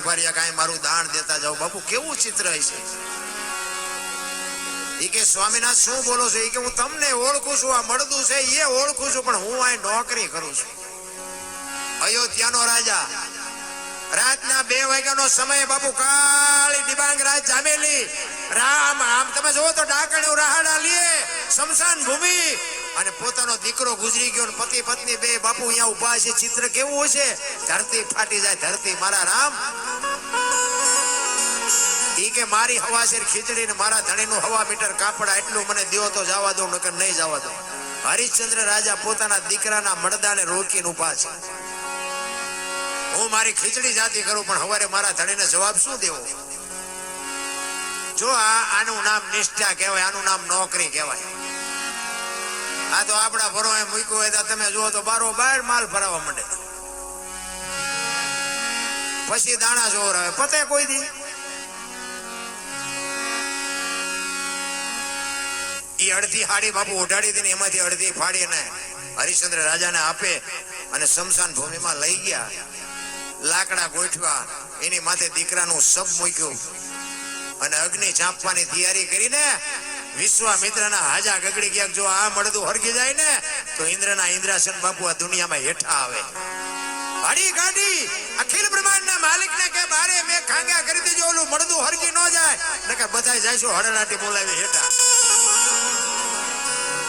ઉભા રહ્યા, કાંઈ મારું દાન દેતા જાઓ. બાપુ કેવું ચિત્ર હશે. એ કે સ્વામિનાથ શું બોલો છો? એ કે હું તમને ઓળખું છું, આ મળદું છે એ ઓળખું છું, પણ હું અહીં નોકરી કરું છું. અયોધ્યાનો રાજા, રાતના 2 વાગ્યાનો સમય બાપુ, કાળી ડિબાંગ રાત જામેલી, રામ આમ તમે જોવો તો ડાકણ રાહડા લે, શમશાન ભૂમિ, અને પોતાનો દીકરો ગુજરી ગયો, પતિ પત્ની 2 બાપુ અહીંયા ઉભા છે. ચિત્ર કેવું હશે? ધરતી ફાટી જાય, ધરતી. મારા રામ ઈ કે મારી હવાશેર ખીચડી ને મારા ધણીનું હવા મીટર કાપડા, એટલું મને દ્યો તો જવા દો, નકર નહીં જવા દો. હરિશ્ચંદ્ર રાજા પોતાના દીકરાના મળદાને રોકીને ઉભા છે. હું મારી ખીચડી જાતી કરું, પણ હવારે મારા ધણીને જવાબ શું દેવો? જો આનું નામ નિષ્ઠા કહેવાય, આનું નામ નોકરી કહેવાય. આ તો આપણા ભરોએ મૂક્યું હોય તો તમે જુઓ તો બારોબાર માલ ભરાવા માંડે, પછી દાણા જોર આવે, પતે કોઈ દી. એ અડધી હાડી બાપુ ઓઢાડી હતી ને એમાંથી અડધી ફાડીને હરિશ્ચંદ્ર રાજાને આપે અને શમશાન ભૂમિમાં લઈ ગયા. લાકડા ગોઠવા, એની માથે દીકરાનું શબ મૂક્યું અને અગ્નિ ચાંપવાની તૈયારી કરીને વિશ્વામિત્રના હાજા ગગડી ગયા. જો આ મળદું હરગી જાય ને તો ઇન્દ્રના ઇન્દ્રાસન બાપુ આ દુનિયામાં હેઠા આવે. હરી ગાડી અખિલ બ્રહ્માંડના માલિકને કે બારે મેં ખાંગા કરી દેજો, ઓલું મળદું હરગી ન જાય, નકર બધાય જઈશું હડડાટી બોલાવી હેઠા.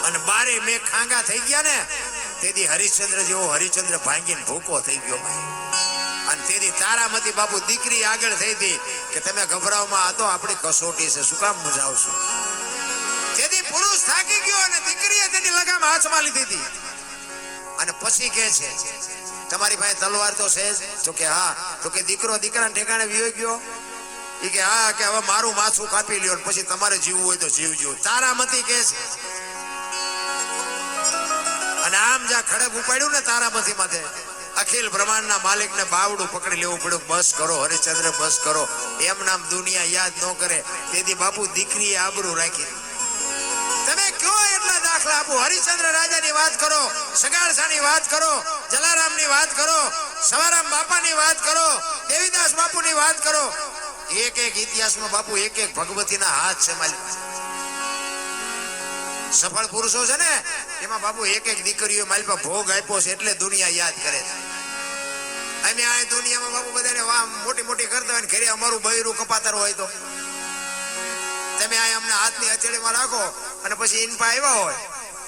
અને બારે મેં ખાંગા થઈ ગયા ને તેથી હરિશ્ચંદ્ર જેવો હરિશ્ચંદ્ર ભાંગીને ભૂકો થઈ ગયો. અને તેથી તારામતી બાપુ દીકરી આગળ થઈ હતી કે તમે ગભરાવમાં, આ તો આપણી કસોટી છે, શું કામ મુંજાવશું? તેથી પુરુષ થાકી ગયો અને દીકરીએ તેની લગામ હાથમાં લીધી હતી. અને પછી કે છે તમારી પાસે તલવાર તો છે જ? તો કે હા. તો કે દીકરો દીકરાને ઠેકાણે વિયો ગયો? એ કે હા. કે હવે મારું માથું કાપી લ્યો, પછી તમારે જીવવું હોય તો જીવજો. તારામતી કે છે. અને આમ જ્યાં ખડક ઉપાડ્યું ને તારામતી માથે, અખિલ બ્રહ્માંડના માલિકને બાવડું પકડી લેવું પડ્યું. બસ કરો હરિશ્ચંદ્ર, બસ કરો. એમ નામ દુનિયા યાદ ન કરે. તેથી બાપુ દીકરીએ આબરૂ રાખી. તમે કયો એટલા દાખલા આપો. હરિશ્ચંદ્ર રાજાની વાત કરો, સગાળસાની વાત કરો, જલારામની વાત કરો, સવારામ બાપાની વાત કરો, દેવીદાસ બાપુની વાત કરો. એક એક ઇતિહાસમાં બાપુ એક એક ભગવતીના હાથ છે. માલિક સફળ પુરુષો છે ને એમાં બાપુ એક એક દીકરીઓ મારી પાસે ભોગ આપ્યો છે, એટલે દુનિયા યાદ કરે છે. અમે આ દુનિયામાં બાપુ બધાને વાહ મોટી મોટી કરતા હોય ને ઘરે અમારું બૈરું કપાતર હોય તો તમે આ અમને હાથની હથેળીમાં રાખો અને પછી ઇન પા આવ્યા હોય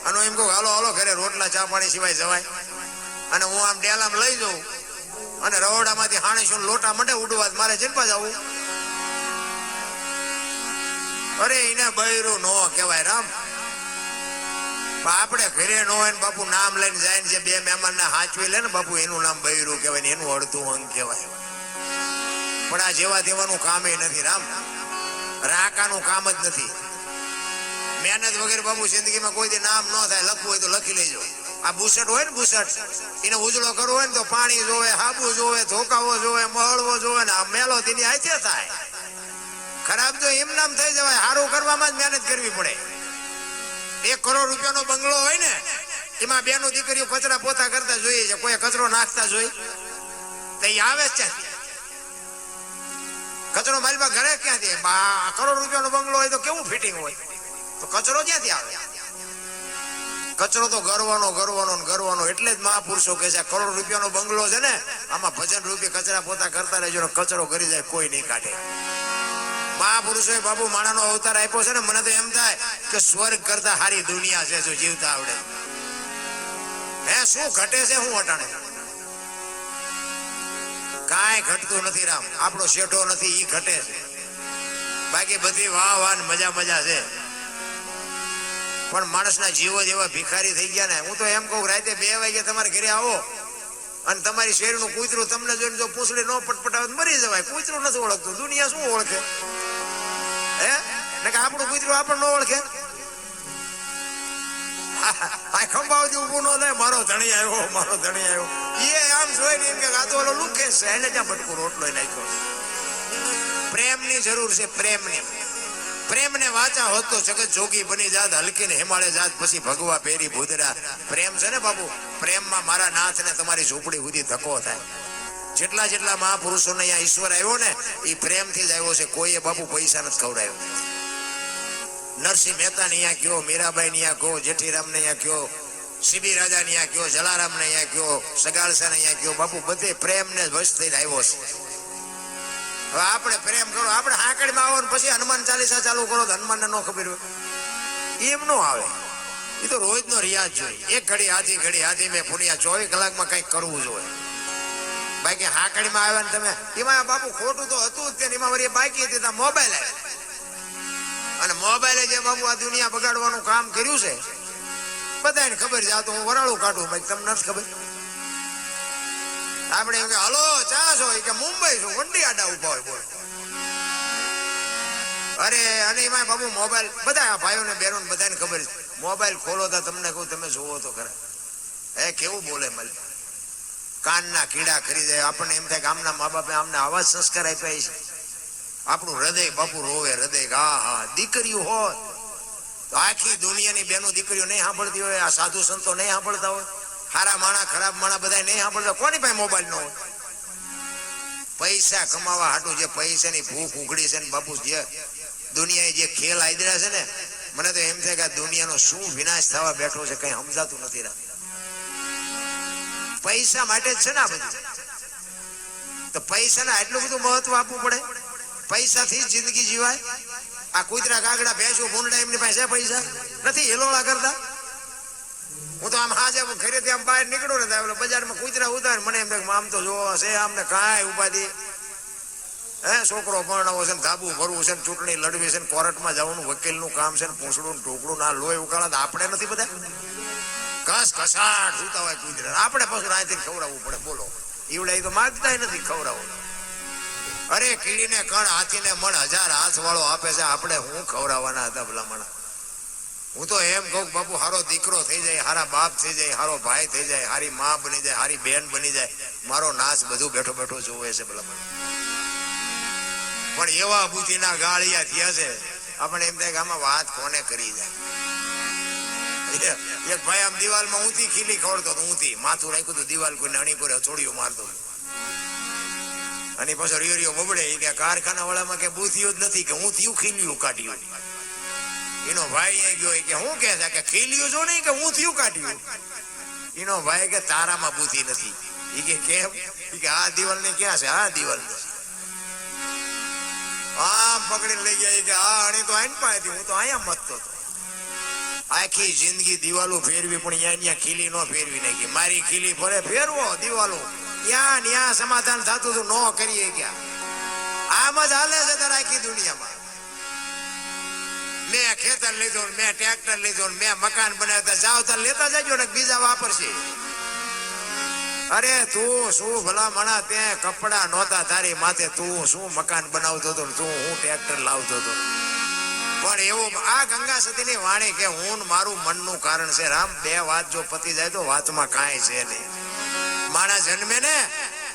અને એમ કહું હાલો હાલો ઘરે રોટલા ચા પાણી સિવાય જવાય. અને હું આમ ડેલામાં લઈ જાઉં અને રવડામાંથી હાણીશું લોટા મંડે ઉડવા, મારે જનપા જવું. અરે એને બૈરું નો કહેવાય રામ. આપણે ઘરે ન હોય ને બાપુ નામ લઈને જાય ને જે 2 મહેમાન ને હાચવી લે ને બાપુ, એનું નામ બૈરું કહેવાય ને એનું અડધું અંગ કહેવાય. પણ આ જેવા તેવાનું કામ એ નથી રામ. રાકાનું કામ જ નથી. મહેનત વગેરે બાપુ જિંદગીમાં કોઈ દી નામ ન થાય. લખવું હોય તો લખી લેજો. આ બુસટ હોય ને બુસટ, એને ઉજળો કરવો હોય ને તો પાણી જોવે, હાબુ જોવે, ધોકાવો જોવે, મળવો જોવે ને આ મેલો તેની હાથે થાય. ખરાબ તો એમ નામ થઈ જવાય. સારું કરવામાં જ મહેનત કરવી પડે. 1 કરોડ રૂપિયાનો બંગલો હોય ને એમાં 2 દીકરીઓ કચરા પોતા કરતા જોઈએ છે, કોઈ કચરો નાખતા જોઈ તો એ આવે જ ક્યાંથી? કચરો મારી પાસે ઘરે ક્યાંથી? 1 કરોડ રૂપિયાનો બંગલો હોય તો કેવું ફિટિંગ હોય? તો કચરો ક્યાંથી આવે? કચરો તો ગરવાનો ગરવાનો ગરવાનો. એટલે જ મહાપુરુષો કહે છે 1 કરોડ રૂપિયાનો બંગલો છે ને આમાં ભજન રૂપી કચરા પોતા કરતા રહેજો, કચરો કરી જાય કોઈ નહીં કાઢે. મહાપુરુષોએ બાપુ માણાનો અવતાર આપ્યો છે ને, મને તો એમ થાય કે સ્વર્ગ કરતા સારી દુનિયા છે જો જીવતા આવડે. હે શું ઘટે છે? હું અટાણે કાંઈ ઘટતું નથી રામ. આપણો શેઠો નથી ઈ ઘટે છે, બાકી બધી વાહ વાહ મજા મજા છે. પણ માણસના જીવો જેવા ભિખારી થઈ ગયા ને. હું તો એમ કહું રાતે 2 વાગે તમારે ઘરે આવો અને તમારી શેરનું કૂતરું તમને જોઈને જો પૂંછડી નો પટપટાવે મરી જવાય. કૂતરું નથી ઓળખતું, દુનિયા શું ઓળખે? હે ને કે આપણું કૂતરું આપણને ન ઓળખે? આ ખંભાવતી ઊભું ન થાય, મારો ધણી આવ્યો, મારો ધણી આવ્યો. એ આમ જોઈ ને એમ કે આ તો ઓલો લુખે છે, એને ત્યાં બટકું રોટલો નાખ્યો. પ્રેમની જરૂર છે, પ્રેમની. પ્રેમને વાચા હોત તો જગત જોગી બની જાત, હલકીને હિમાલય જાત, પછી ભગવા પેરી ભૂદરા. પ્રેમ છે ને બાપુ, પ્રેમમાં મારા નાથને તમારી ઝૂંપડી સુધી ધક્કો થાય. જેટલા જેટલા મહાપુરુષોને અહીંયા ઈશ્વર આવ્યો ને એ પ્રેમથી જ આવ્યો છે. કોઈએ બાપુ પૈસા નથી ખવડાવ્યો. નરસિંહ મહેતા ને અહીંયા કયો, મીરાબાઈ ને અહીંયા કયો, જેઠીરામ ને અહીંયા કયો, સીબી રાજા ને અહીંયા કયો, જલારામ ને અહીંયા કયો, સગાળસા ને અહીંયા કયો, બાપુ બધે પ્રેમ ને વશ થઈને આવ્યો છે. હવે આપણે પ્રેમ કરો, આપણે હાંકડીમાં આવો ને પછી હનુમાન ચાલીસા ચાલુ કરો તો હનુમાનને ન ખબર હોય એમ ન આવે. એ તો રોજનો રિયાઝ જોઈએ. એક ઘડી હાથી મેં પુણ્યા 24 કલાકમાં કંઈક કરવું જોઈએ. બાકી હાંકડીમાં આવ્યા ને તમે એમાં બાપુ ખોટું તો હતું જ, એમાં વળી બાકી હતી ત્યાં મોબાઈલ આવ્યા અને મોબાઈલે જે બાપુ આ દુનિયા બગાડવાનું કામ કર્યું છે બધાને ખબર છે. આ તો હું વરાળું કાઢું, ભાઈ તમને નથી ખબર. આપણે એમ કે હલો ચા છો કે મુંબઈ છું, વંડી આડા ઉભા હોય બોલ. અરે અને એમાં બાબુ મોબાઈલ બધા ભાઈઓને બહેનોને બધાને ખબર છે. મોબાઈલ ખોલો તો તમને કહું, તમે જોવો તો ખરા એ કેવું બોલે મળે, કાનના કીડા કરી જાય. આપણને એમ થાય કે આમના મા બાપે આમને આવા સંસ્કાર આપ્યા છે. આપણું હૃદય બાપુ રોવે, હૃદય હા દીકરીઓ હોય તો આખી દુનિયાની બેનો દીકરીઓ નહીં સાંભળતી હોય, આ સાધુ સંતો નહીં સાંભળતા હોય, સારા માણા ખરાબ માણા બધા નહીં સાંભળતા. કોની પાસે મોબાઈલ ન હોય? પૈસા કમાવા હાટું જે પૈસાની ભૂખ ઉઘડી છે ને બાપુ, જે દુનિયાએ જે ખેલ આદર્યા છે ને, મને તો એમ થાય કે આ દુનિયાનો શું વિનાશ થવા બેઠો છે કઈ સમજાતું નથી. પૈસા માટે જ છે ને આ બધું. તો પૈસાને આટલું બધું મહત્વ આપવું પડે? પૈસાથી જિંદગી જીવાય? આ કૂતરા કાગડા ભેંસો ભૂંડા એમની પાસે પૈસા નથી હેલોળા કરતા? હું તો આમ હાજે ઘરેથી આમ બહાર નીકળું ને બજારમાં કૂતરા ઉતાર મને એમ થાય આમ તો જોવો છે, આમને કાંઈ ઉપાધિ છોકરો પરણાવો છે ને ધાબુ ભરવું છે ને ચૂંટણી લડવી છે ને કોર્ટમાં જવાનું વકીલનું કામ છે ને પૂંછડું ઢોકળું ના લોહી ઉકાળા. આપણે નથી બધા ઘસ ઘસાટ સુતા હોય કૂતરા, આપણે પાછું અહીંથી ખવડાવવું પડે. બોલો ઈવડે તો માગતા નથી ખવડાવો. અરે કીડીને કણ હાથીને મણ 1000 હાથ વાળો આપે છે, આપણે હું ખવડાવવાના હતા ભલામણા? હું તો એમ કહું બાપુ હારો દીકરો થઈ જાય, હારા બાપ થઈ જાય, હારો ભાઈ થઈ જાય, હારી માં બની જાય, હારી બેન બની જાય, મારો નાશ બધું બેઠો બેઠો જોવે છે ભલામણ. પણ એવા બુદ્ધિના ગાળિયા થયા છે આપણે એમ થાય કે આમાં વાત કોને કરી જાય. એક ભાઈ આમ દિવાલમાં ઊંધી ખીલી ખોડતો, ઊંધી માથું રાખ્યું હતું દિવાલ, કોઈને અણી પર છોડીઓ મારતો અને પાછો રીયો બબડે કે કારખાના વાળામાં કે બુદ્ધિઓ જ નથી કે હું થયું ખીલ્યું કાઢ્યું. એનો ભાઈ એ ગયો કે હું કે છે કે ખીલ્યું જો નહીં કે હું થયું કાઢ્યું. એનો ભાઈ કે તારામાં બુદ્ધિ નથી. એ કે કેમ? કે આ દિવાલ ને ક્યાં છે? આ દિવાલ આમ પકડીને લઈ ગયા કે આ અણી તો આઈને પાડતી, હું તો અહીંયા મતતો હતો. આખી જિંદગી દિવાલો ફેરવી પણ અહીંયા ખીલી નો ફેરવી નાખી. મારી ખીલી ફરે ફેરવો દિવાલો, ત્યાં સમાધાન થતું હતું, ન કરીએ ક્યાં. આમ જ હાલે છે તારે આખી દુનિયામાં. મેં ખેતર લીધું, મેં ટ્રેક્ટર લીધું, મેં મકાન બનાવતા જાવ તો લેતા જજો ને બીજા વાપરશે. અરે તું શું ભલા મણા, તે કપડા નહોતા તારી માથે, તું શું મકાન બનાવતો હતો, તું હું ટ્રેક્ટર લાવતો હતો. પણ એવું આ ગંગા સતીની વાણી કે હું મારું મનનું કારણ છે. રામ, બે વાત જો પતી જાય તો વાતમાં કાંઈ છે નહીં. માણસ જન્મે ને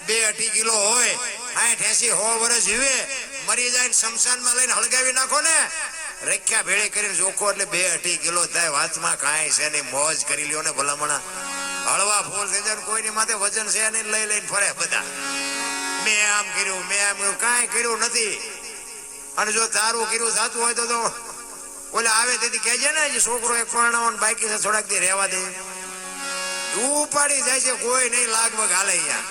2-2.5 કિલો હોય, 60-80 100 વર્ષ જીવે, મરી જાય શમશાનમાં લઈને હળગાવી નાખો ને, રખ્યા ભેળી કરીને જોખો એટલે 2-2.5 કિલો થાય. વાતમાં કાંઈ છે નહીં, મોજ કરી લ્યો ને ભલામણા. હળવા ફૂલ થઈ જાય, કોઈની માથે વજન છે નહીં, લઈને ફરે બધા. મેં આમ કર્યું, મેં આમ કર્યું, કાંઈ કર્યું નથી. અને જો તારું કર્યું થતું હોય તો ઓલા આવે તેથી કહેજે ને છોકરો એક પરણાવવાનો બાકી છે, થોડાક દી રહેવા દે. ઉપાડી જાય છે, કોઈ નહીં લાગવગ હાલે અહીંયા.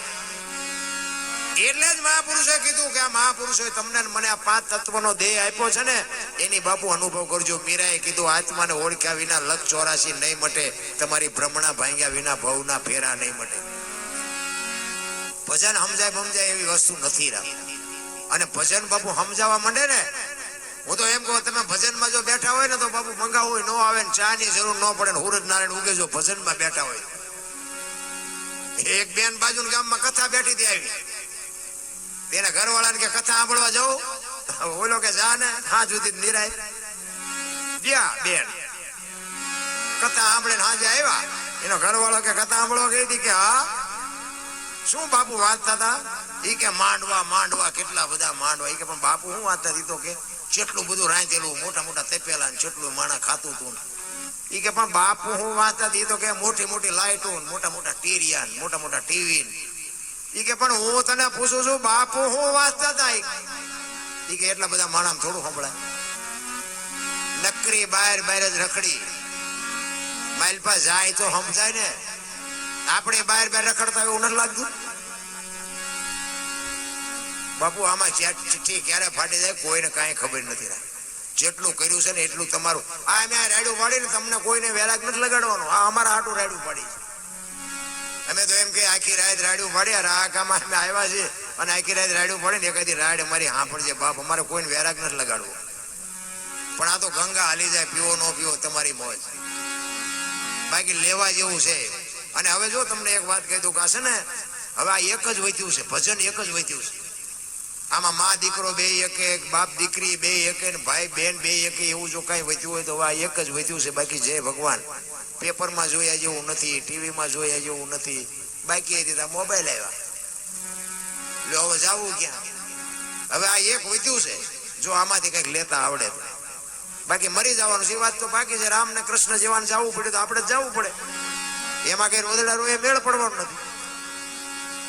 એટલે જ મહાપુરુષે કીધું કે આ મહાપુરુષોએ તમને મને આ 5 તત્વનો દેહ આપ્યો છે ને, એની બાપુ અનુભવ કરજો. મીરાએ કીધું આત્માને ઓળખ્યા વિના લખ 84 નહીં મટે, તમારી ભ્રમણા ભાંગ્યા વિના ભવના ફેરા નહીં મટે. ભજન સમજાય એવી વસ્તુ નથી રામ. અને ભજન બાપુ સમજાવવા માંડે ને, હું તો એમ કહું તમે ભજનમાં જો બેઠા હોય ને તો બાપુ મંગાવું ન આવે ને ચા ની જરૂર ન પડે ને સૂરજ નારાયણ ઉગે જો ભજનમાં બેઠા હોય. એક બેન બાજુ ગામમાં કથા બેઠી હતી, આવી તેના ઘરવાળાને કે કથા સાંભળવા જાઉં, ઓલો કે જા ને હા જુદી નિરાય ગયા. બેન કથા સાંભળે હાજે આવ્યા, એનો ઘરવાળો કે કથા સાંભળવા ગઈ હતી કે હા શું બાપુ વાંચતા હતા? એ કે માંડવા કેટલા બધા માંડવા. એ કે પણ બાપુ શું વાંચતા હતી? તો કે કેટલું બધું રાંધેલું, મોટા મોટા તપેલા ને કેટલું માણા ખાતું હતું. એ કે પણ બાપુ હું વાંચતા હતી? તો કે મોટી મોટી લાઈટો, મોટા મોટા ટીરિયા, મોટા મોટા ટીવી. ઈ કે પણ હું તને પૂછું છું બાપુ હું વાંચતા હતા ઈ કે એટલા બધા માણસ થોડું સંભળાય નકરી બહાર બહાર જ રખડી માઇલ પાસે જાય તો સમજાય ને આપણે બહાર બહાર રખડતા એવું નથી લાગતું બાપુ આમાં ચિઠ્ઠી ક્યારે ફાટી જાય કોઈને કાંઈ ખબર નથી રાખી જેટલું કર્યું છે ને એટલું તમારું આ અમે આ રાડ્યું પાડીને તમને કોઈને વેરાગ નથી લગાડવાનું આ અમારા હાટું રાડ્યું પાડી અમે તો એમ કે આખી રાત રાડ્યું પાડ્યા રાકામાં અમે આવ્યા છીએ અને આખી રાત રાડ્યું પડે ને એકાદી રાડ અમારી હાંફળજે બાપ અમારે કોઈને વેરાગ નથી લગાડવું પણ આ તો ગંગા હાલી જાય પીવો ન પીવો તમારી મોજ બાકી લેવા જેવું છે અને હવે જો તમને એક વાત કહી દઉં કે છે ને હવે આ એક જ વચ્યું છે ભજન એક જ વચ્યું છે આમાં મા દીકરો બે એક એક બાપ દીકરી બે એક ભાઈ બેન બે એક એવું જો કઈ વચ્યું હોય તો આ એક જ વચ્યું છે બાકી જય ભગવાન પેપરમાં જોયા જેવું નથી ટીવીમાં જોયા જેવું નથી બાકી દીધા મોબાઈલ આવ્યા એટલે હવે જવું ક્યાં હવે આ એક વચ્યું છે જો આમાંથી કઈક લેતા આવડે બાકી મરી જવાનું છે વાત તો બાકી છે રામ ને કૃષ્ણ જેવાને જવું પડે તો આપણે જવું પડે એમાં કઈ રોદડારો એ મેળ પડવાનું નથી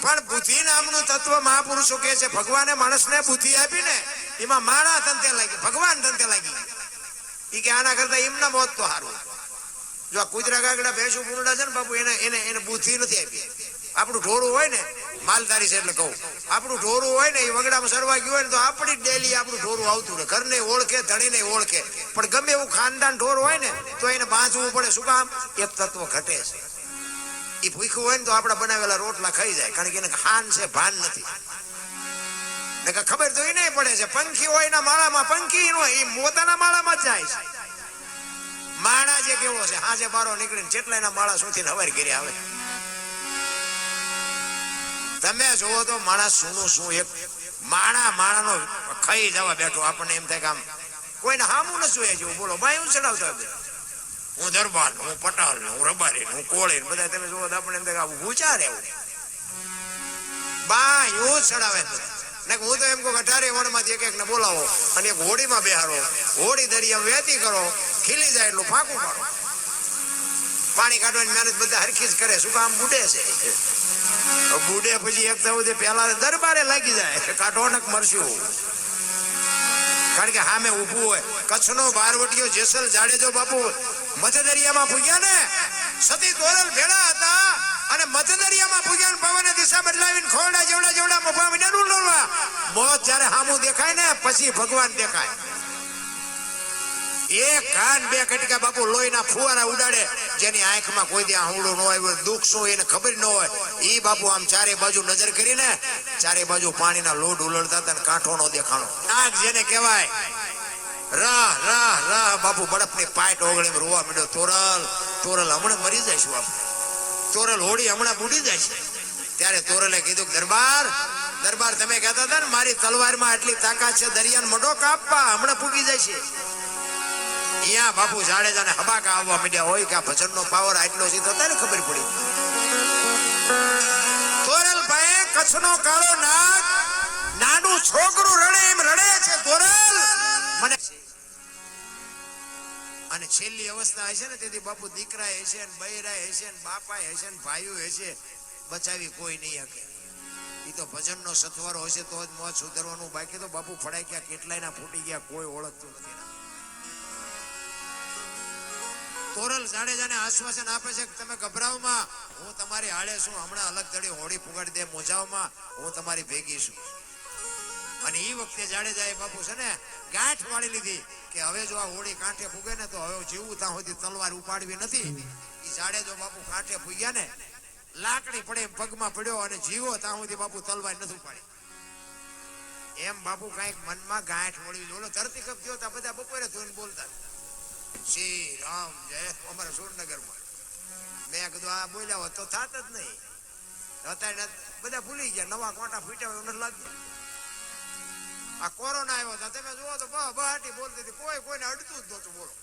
પણ બુદ્ધિ નામનું તત્વ મહાપુરુષો કહે છે ભગવાને માણસને બુદ્ધિ આપી ને એમાં માણા ધંધે લાગી ભગવાન ધંધે લાગી ઈ કે આના કરતા એમના મોત તો સારું જો આ કુતરા કાગડા ભેંસું પૂરડા છે ને બાપુ એને બુદ્ધિ નથી આપી આપણું ઢોરું હોય ને માલધારી છે એટલે કહું આપણું ઢોરું હોય ને એ વગડામાં સરવા ગયું હોય ને તો આપણી ડેલી આપણું ઢોરું આવતું રહે ઘરને ઓળખે ધણીને ઓળખે પણ ગમે એવું ખાનદાન ઢોર હોય ને તો એને બાંધવું પડે શું કામ એક તત્વ ઘટે છે એ ભૂખ્યું હોય ને તો આપડા બનાવેલા રોટલા ખાઈ જાય કારણ કે એને ખાન છે ભાન નથી ખબર તો એ નહીં પડે છે પંખી હોય એના માળામાં પંખી નો એ પોતાના માળામાં જ જાય છે માળા જે કેવો છે હાજે બારો નીકળીને જેટલા એના માળા સુધી હવાર કરી આવે તમે જોવો તો માણસ શું શું એક માણાનો ખાઈ જવા બેઠો આપણને એમ થાય કે આમ કોઈને હામું ન જોઈએ જેવું બોલો ભાઈ હું ચડાવતા હું દરબાર હું પટાલ હું રબારી હું કોળી બધા તમે જોવો આપણે એમ થાય ઊંચા રહેવું બા એવું ચડાવે ને હું તો એમ કહું 18 વણમાંથી એક ને બોલાવો અને એક હોડીમાં બેહારો હોડી દરિયા વેતી કરો ખીલી જાય એટલું ફાંકું પાડો પાણી કાઢવાની મહેનત બધા હરખી જ કરે શું કામ બુડે છે બુડે પછી એક થવું પેલા દરબારે લાગી જાય કાઢોનક મરશું કારણ કે સામે ઉભું હોય કચ્છનો બારવટીયો જેસલ જાડેજો બાપુ મધદરિયામાં પૂગ્યા ને સતી તોરલ ભેળા હતા અને મધદરિયામાં પૂગ્યા ને પવને દિશા બદલાવીને ખોરડા જેવડા મોભા મીડા ડોલવા મોત જ્યારે સામું દેખાય ને પછી ભગવાન દેખાય એક કાન બે કટકા બાપુ લોહીના ફુવારા ઉડાડે જેની આંખમાં કોઈ દી આહુડો ન હોય દુઃખ શું એને ખબર ન હોય ઈ બાપુ આમ ચારે બાજુ નજર કરીને ચારે બાજુ પાણીના લોઢ ઉલળતા હતા કાંઠો નો દેખાણો આગ જેને કહેવાય રાહ રાહ રાહ બાપુ બરફની પાટ ઓગળી રોવા માંડ્યો તોરલ હમણાં મરી જઈશું આપણે તોરલ હોડી હમણાં બુડી જાય છે ત્યારે તોરલે કીધું દરબાર તમે કહેતા હતા ને મારી તલવારમાં આટલી તાકાત છે દરિયાનો મોઢો કાપવા હમણાં ફૂટી જાય છે અહીંયા બાપુ જાડેજાને હબાકા આવવા માંડ્યા હોય કે આ ભજનનો પાવર આટલો છે તો તારે ખબર પડી તોરલ ભાઈ કચ્છનો કાળો નાગ નાનું છોકરું રડે એમ રડે છે તોરલ મને અને છેલ્લી અવસ્થા હશે ને તેથી બાપુ દીકરા હશે ને બૈરા હશે ને બાપા હશે ને ભાઈઓ હશે બચાવી કોઈ નહીં શકે એ તો ભજનનો સથવારો હશે તો જ મોત સુધરવાનું બાકી તો બાપુ ફડાઈ ગયા કેટલાયના ફૂટી ગયા કોઈ ઓળખતું નથી તોરલ જાડેજાને આશ્વાસન આપે છે કે તમે ગભરાવમાં હું તમારી હાડે છું હમણાં અલગ તળી હોડી પુગાડી દે મોજાવમાં હું તમારી ભેગી છું અને એ વખતે જાડેજાએ બાપુ છે ને ગાંઠ વાળી લીધી કે હવે જો આ હોડી કાંઠે ફૂગે ને તો હવે જીવું ત્યાં સુધી તલવાર ઉપાડવી નથી એ જાડેજો બાપુ કાંઠે ફૂગ્યા ને લાકડી પડે પગમાં પડ્યો અને જીવો ત્યાં સુધી બાપુ તલવાર નથી ઉપાડી એમ બાપુ કઈક મનમાં ગાંઠ વળવી જોલો ધરતી કપ થયો તા બધા બપોરે ધોઈને બોલતા શ્રી રામ જય અમારા સુરનગરમાં મેં કીધું આ બોલ્યા હોત તો થાત જ નહીં અત્યારે બધા ભૂલી ગયા નવા કોટા ફૂટ્યા હોય નથી લાગતું આ કોરોના આવ્યો હતા તમે જુઓ તો બહાટી બોલતી હતી કોઈ કોઈને અડતું જ નહોતું બોલો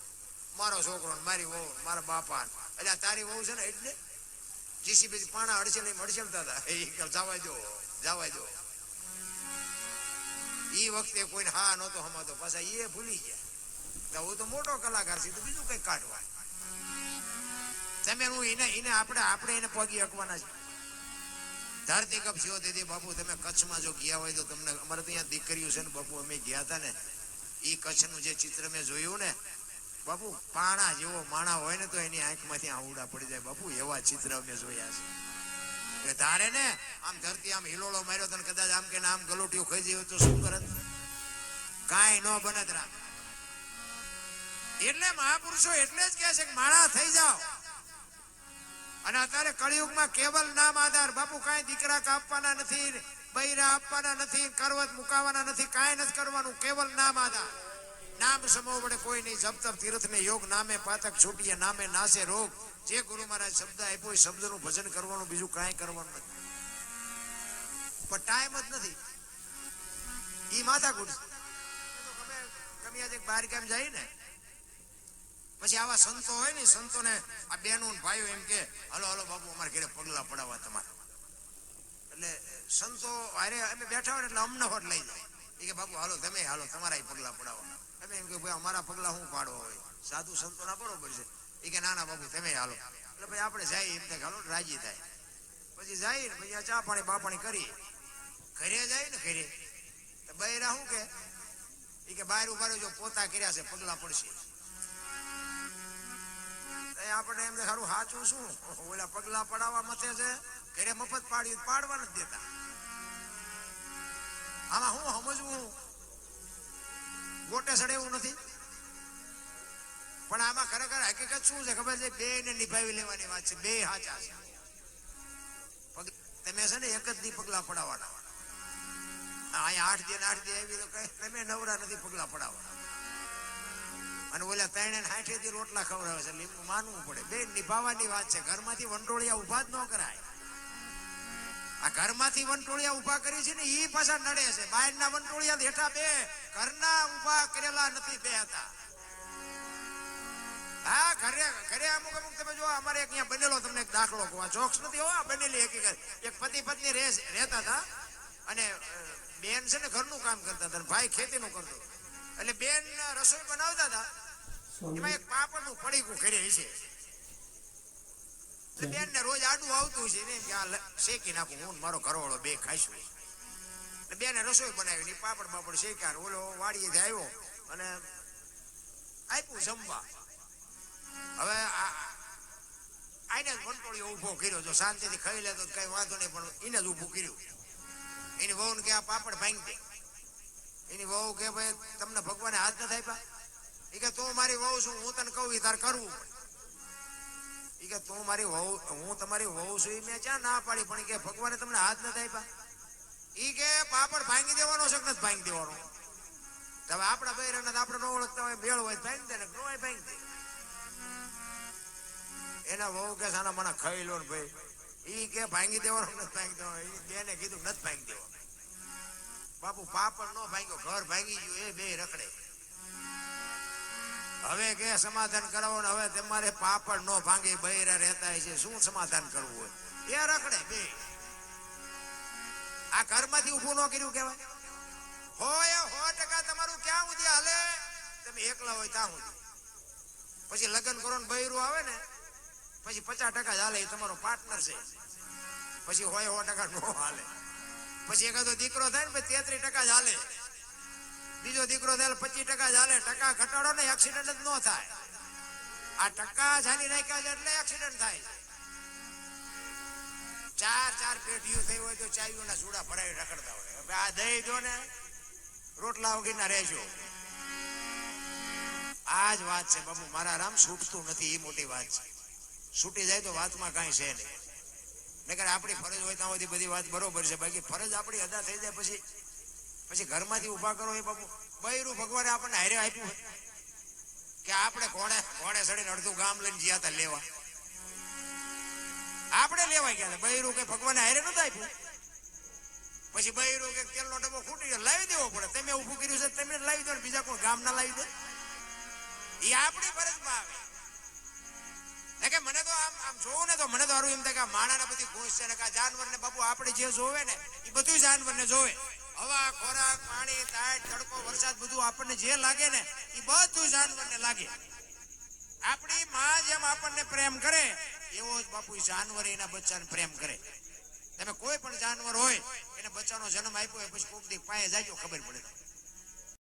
મારો છોકરો મારી વહુ મારા બાપા એટલે તારી વહુ છે ને એટલે જીસીબી પાણા અડસેલતા હતા એ જવા દો એ વખતે કોઈને હા નહોતો હમાતો પાછા એ ભૂલી ગયા હું તો મોટો કલાકાર છું તો બીજું કઈ કાઢવા તમે હું એને આપણે એને પગી હકવાના છે ધરતી કપ થયો તેથી બાપુ તમે કચ્છમાં જો ગયા હોય તો તમને અમારે તો અહીંયા દીકરીઓ છે ને બાપુ અમે ગયા હતા ને એ કચ્છનું જે ચિત્ર મેં જોયું ને બાપુ પાણા જેવો માણા હોય ને તો એની આંખમાંથી આવડા પડી જાય બાપુ એવા ચિત્ર અમે જોયા છે તારે ને આમ ધરતી આમ હિલોળો માર્યો તો કદાચ આમ કે આમ ગલોટીઓ ખાઈ જાય તો શું કરત કાંઈ ન બનત રામ એટલે મહાપુરુષો એટલે જ કહે છે કે માણા થઈ જાઓ અને અત્યારે કળિયુગમાં કેવલ નામ આધાર બાપુ કાંઈ દીકરા કાપવાના નથી બૈરા આપવાના નથી કરવત મુકાવાના નથી કાંઈ નથી કરવાનું કેવલ નામ આધાર નામ સમો વડે કોઈ નહીં જપ તપ તીર્થ ને યોગ નામે પાતક છૂટીએ નામે નાશે રોગ જે ગુરુ મહારાજ શબ્દ આપ્યો એ શબ્દનું ભજન કરવાનું બીજું કાંઈ કરવાનું નથી પણ ટાઈમ જ નથી ઈ માથાકૂટ ગમે આજે બહાર કેમ જાય ને પછી આવા સંતો હોય ને સંતોને આ બહેનો ભાઈઓ એમ કે હલો હલો બાબુ અમારે ઘરે પગલા પડાવવા તમારે એટલે સંતો અરે અમે બેઠા હોય એટલે અમને હોટ લઈ જાય એ કે બાબુ હાલો તમે હાલો તમારા પગલા પડાવવા અમે એમ કે ભાઈ અમારા પગલા શું પાડવા હોય સાધુ સંતોના બરોબર છે એ કે ના ના બાબુ તમે હાલો એટલે ભાઈ આપણે જાય એમ હાલો રાજી થાય પછી જાય ને પછી ચા પાણી બાપાણી કરી ઘરે જાય ને ઘરે તો બૈરા શું કે એ કે બહાર ઉભા જો પોતા કર્યા છે પગલા પડશે આપણે એમ સારું સાચું શું ઓલા પગલા પડાવવા મથે છે ઘરે મફત પાડ્યું પાડવા નથી દેતા આમાં હું સમજવું ગોટે સડેવું નથી પણ આમાં ખરેખર હકીકત શું છે ખબર છે બે ને નિભાવી લેવાની વાત છે બે હાચા છે તમે છે ને એક જ દી પગલા પડાવવાના અહીંયા 8 દી આવી તો તમે નવરા નથી પગલા પડાવવાના અને ઓલા 3 ને 60 દી રોટલા ખવડાવે છે એટલે માનવું પડે બે નિભાવવાની વાત છે ઘરમાંથી વંટોળિયા ઉભા જ ન કરાય આ ઘરમાંથી વંટોળિયા ઉભા કરી છે ને એ પાછા નડે છે બહારના વંટોળિયા હેઠા બે ઘરના ઉભા કરેલા નથી બે હતા હા ઘરે અમુક તમે જો અમારે એક અહીંયા બનેલો તમને એક દાખલો કહું જોક્સ નથી હો બનેલી હકીકત એક પતિ પત્ની રહેતા હતા અને બેન છે ને ઘરનું કામ કરતા હતા ભાઈ ખેતીનું કરતો એટલે બેન રસોઈ બનાવતા હતા એમાં એક પાપડનું પડીકું કરે છે એટલે બેન ને રોજ આડું આવતું છે ને કે શેકી નાખું હું મારો ઘરવાળો બે ખાઈશું એટલે બેને રસોઈ બનાવી પાપડ બાપડ શેક્યા ઓલો વાડીએથી આવ્યો અને આપ્યું જમવા હવે આને જ વંટોળીઓ ઉભો કર્યો જો શાંતિથી ખાઈ લેતો કઈ વાંધો નહીં પણ એને જ ઉભું કર્યું એની વહુ ને કે આ પાપડ ભાંગી દે એની વહુ કે ભાઈ તમને ભગવાને હાથ નથી આપ્યા એ કે તું મારી વહુ છું હું તને કહું તાર કરવું પડે એ કે તું મારી વહુ હું તમારી વહુ છું મેં ક્યાં ના પાડી પણ કે ભગવાને તમને હાથ નથી આપ્યા એ કે પાપડ ભાંગી દેવાનો છે કે નથી ભાંગી દેવાનો હવે આપણા બૈરાને આપણે ન ઓળખતા હોય ભેળ હોય ભાંગી દે ને ન હોય ભાંગી દે એના વહુ કે સાના મને ખાઈ લો ને ભાઈ ઈ કે ભાંગી દેવાનું નથી ભાંગી દેવાનું બેને કીધું નથી ભાંગી દેવાનું બાપુ પાપડ નો ભાંગ્યો ઘર ભાંગી ગયું એ બે રખડે હવે કે સમાધાન કરાવો ને હવે તમારે પાપડ નો ભાંગી બૈરા રહેતા છે શું સમાધાન કરવું હોય એ રખડે બે આ ઘરમાંથી ઊભું ન કર્યું કેવાય હોય 100% તમારું ક્યાં સુધી હાલે તમે એકલા હોય ત્યાં સુધી પછી લગ્ન કરો ને બૈરું આવે ને પછી 50% હાલે એ તમારો પાર્ટનર છે પછી હોય 100% નો હાલે પછી એકાદો દીકરો થાય ને 33% જ હાલે બીજો દીકરો થાય 25% જ હાલે ટકા ઘટાડો ને એક્સિડન્ટ જ ન થાય આ ટકા જાની રાખ્યા છે એટલે એક્સિડન્ટ થાય ચાર પેટીઓ થઈ હોય તો ચાવીઓના સૂડા ભરાવી રખડતા હોય આ દઈ દો ને રોટલા વગરના રહેજો આ જ વાત છે બાબુ મારા રામ છૂટતું નથી એ મોટી વાત છે છૂટી જાય તો વાતમાં કાંઈ છે નહીં નકર આપણી ફરજ હોય ત્યાં સુધી બધી વાત બરોબર છે બાકી ફરજ આપણી અદા થઈ જાય પછી ઘરમાંથી ઉભા કરો એ બાપુ બૈરું ભગવાને આપણને હારે આપ્યું કે આપણે ઘોડે સડીને અડધું ગામ લઈને ગયા હતા લેવા આપણે લેવા ગયા બૈરું કે ભગવાને હારે નતું આપ્યું પછી બૈરું કે તેલનો ડબ્બો ખૂટી ગયો લાવી દેવો પડે તમે ઊભું કર્યું છે તમે લાવી દો બીજા કોઈ ગામ ના લાવી દે એ આપણી ફરજમાં આવે કે મને તો આમ જોવું ને તો મને તો સારું એમ થાય કે માણાને બધી ઘૂસ છે ને કે જાનવર ને બાપુ આપણે જે જોવે ને એ બધું જાનવર ને જોવે હવા ખોરાક પાણી તાટ તડકો વરસાદ બધું આપણને જે લાગે ને એ બધું જાનવર ને લાગે આપણી માં જેમ આપણને પ્રેમ કરે એવો જ બાપુ જાનવર એના બચ્ચાને પ્રેમ કરે તમે કોઈ પણ જાનવર હોય એને બચ્ચાનો જન્મ આપ્યો હોય પછી કોક દી પાયે જાજો ખબર પડે